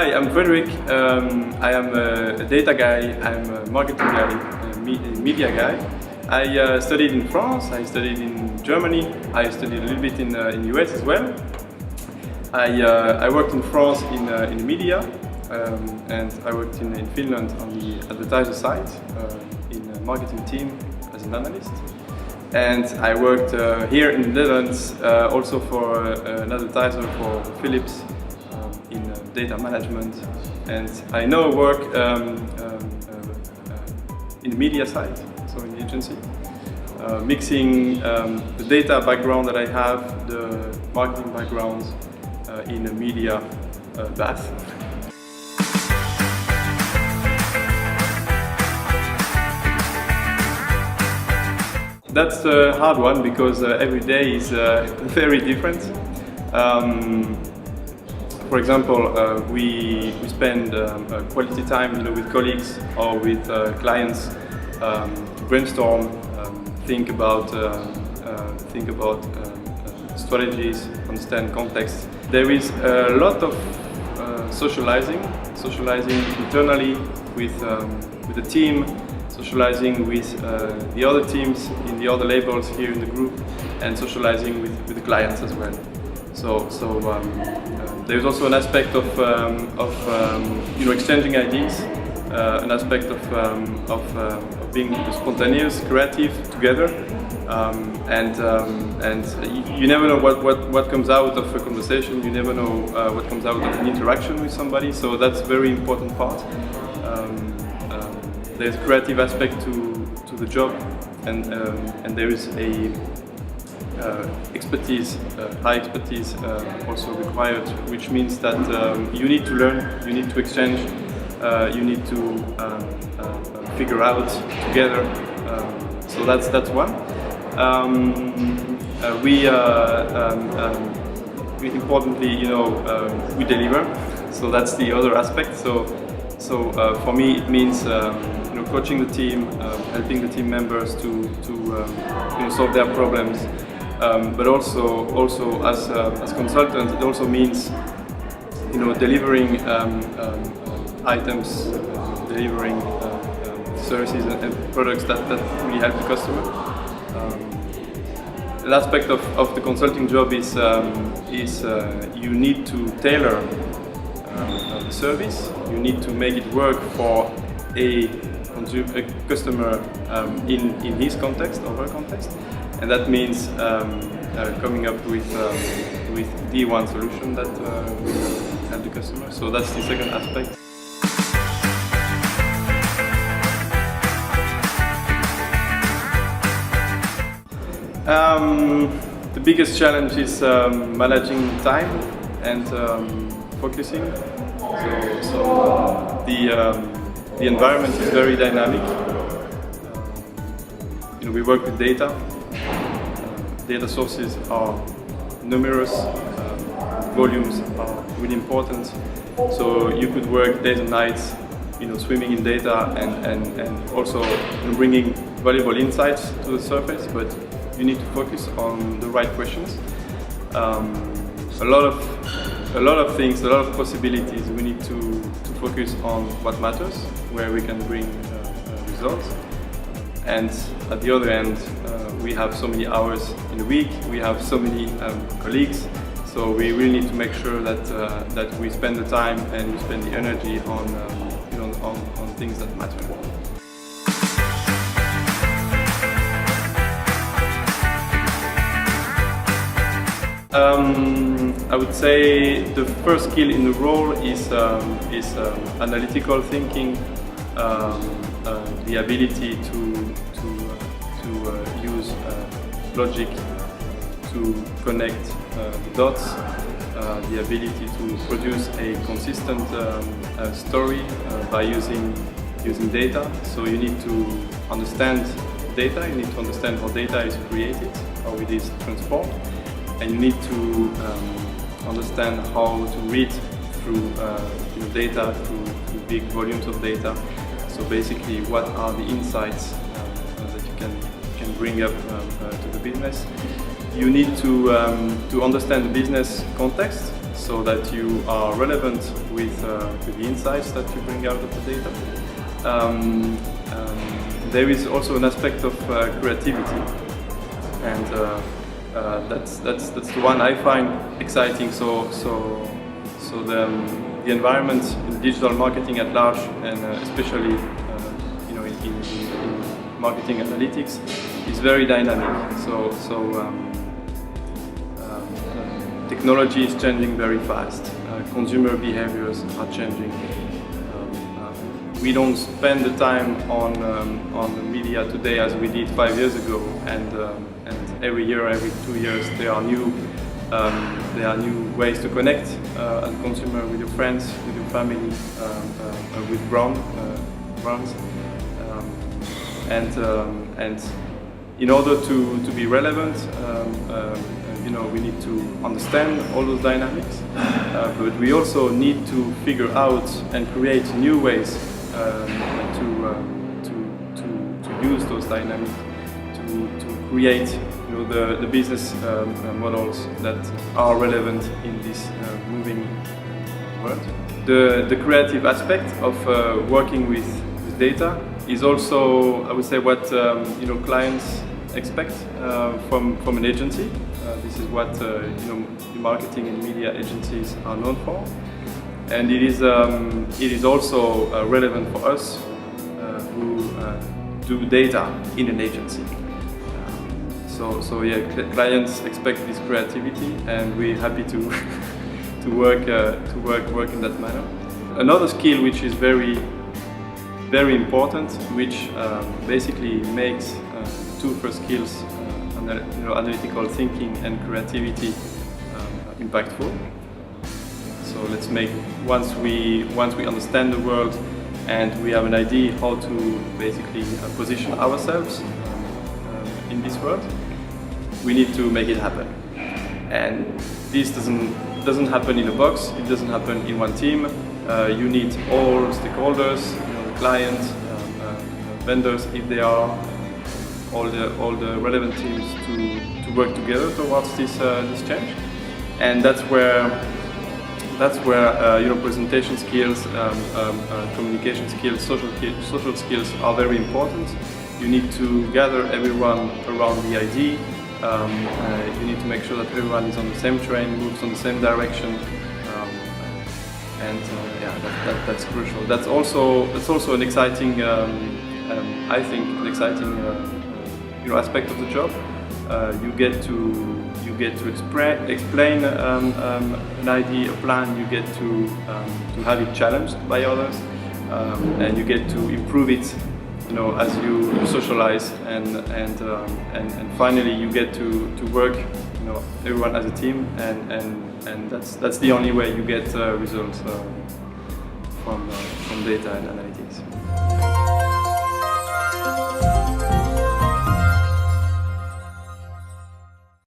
Hi, I'm Frédéric. I am a data guy, I'm a marketing guy, a media guy. I studied in France, I studied in Germany, I studied a little bit in the US as well. I worked in France in media, and I worked in Finland on the advertiser side, in the marketing team as an analyst. And I worked here in the Netherlands also for an advertiser for Philips in data management. And I now work in the media side, so in the agency, mixing the data background that I have, the marketing background in a media bath. That's a hard one because every day is very different. For example, we spend quality time with colleagues or with clients to brainstorm, think about strategies, understand context. There is a lot of socializing internally with the team, socializing with the other teams in the other labels here in the group, and socializing with the clients as well. So there's also an aspect of exchanging ideas, an aspect of being spontaneous, creative together, and you never know what comes out of a conversation. You never know what comes out of an interaction with somebody. So that's a very important part. There's a creative aspect to the job, and there is a expertise, high expertise also required, which means that you need to learn, you need to exchange, you need to figure out together. So that's one. Importantly, we deliver. So that's the other aspect. So for me, it means coaching the team, helping the team members to solve their problems. But also as consultant, it also means delivering items, delivering services and products that really help the customer. The aspect of the consulting job is you need to tailor the service. You need to make it work for a customer in his context or her context, and that means coming up with the one solution that will help the customer. So that's the second aspect. The biggest challenge is managing time and focusing. So the environment is very dynamic. We work with data. Data sources are numerous. Volumes are really important. So you could work days and nights, swimming in data and also bringing valuable insights to the surface. But you need to focus on the right questions. A lot of things, a lot of possibilities. We need to focus on what matters, where we can bring results. And at the other end, we have so many hours in a week, we have so many colleagues, so we really need to make sure that we spend the time and we spend the energy on things that matter. I would say the first skill in the role is analytical thinking, the ability to use logic to connect the dots, the ability to produce a consistent story by using data. So you need to understand data, you need to understand how data is created, how it is transformed, and you need to understand how to read through data, through big volumes of data. So basically, what are the insights that you can bring up to the business? You need to understand the business context. so that you are relevant with the insights that you bring out of the data. There is also an aspect of creativity, and that's the one I find exciting. So the environment in digital marketing at large, and especially in marketing analytics, is very dynamic. Technology is changing very fast. Consumer behaviors are changing. We don't spend the time on the media today as we did 5 years ago, and every year, every 2 years, there are new ways to connect as a consumer with your friends, with your family, with brands. And in order to be relevant, we need to understand all those dynamics, but we also need to figure out and create new ways to use those dynamics to create the business models that are relevant in this moving world. The creative aspect of working with data is also, I would say, what clients expect from an agency. This is what marketing and media agencies are known for, and it is also relevant for us who do data in an agency. Clients expect this creativity, and we're happy to work in that manner. Another skill which is very important, which basically makes two first skills, analytical thinking and creativity, impactful. So let's make once we understand the world and we have an idea how to basically position ourselves in this world, we need to make it happen. And this doesn't happen in a box. It doesn't happen in one team. You need all stakeholders, clients, vendors, if they are, all the relevant teams to work together towards this change. And that's where presentation skills, communication skills, social skills are very important. You need to gather everyone around the idea. You need to make sure that everyone is on the same train, moves on the same direction, that's crucial. That's also an exciting, I think, an exciting aspect of the job. You get to explain an idea, a plan. You get to have it challenged by others, and you get to improve it. As you socialize, and finally you get to work, everyone as a team, and that's the only way you get results from data and analytics.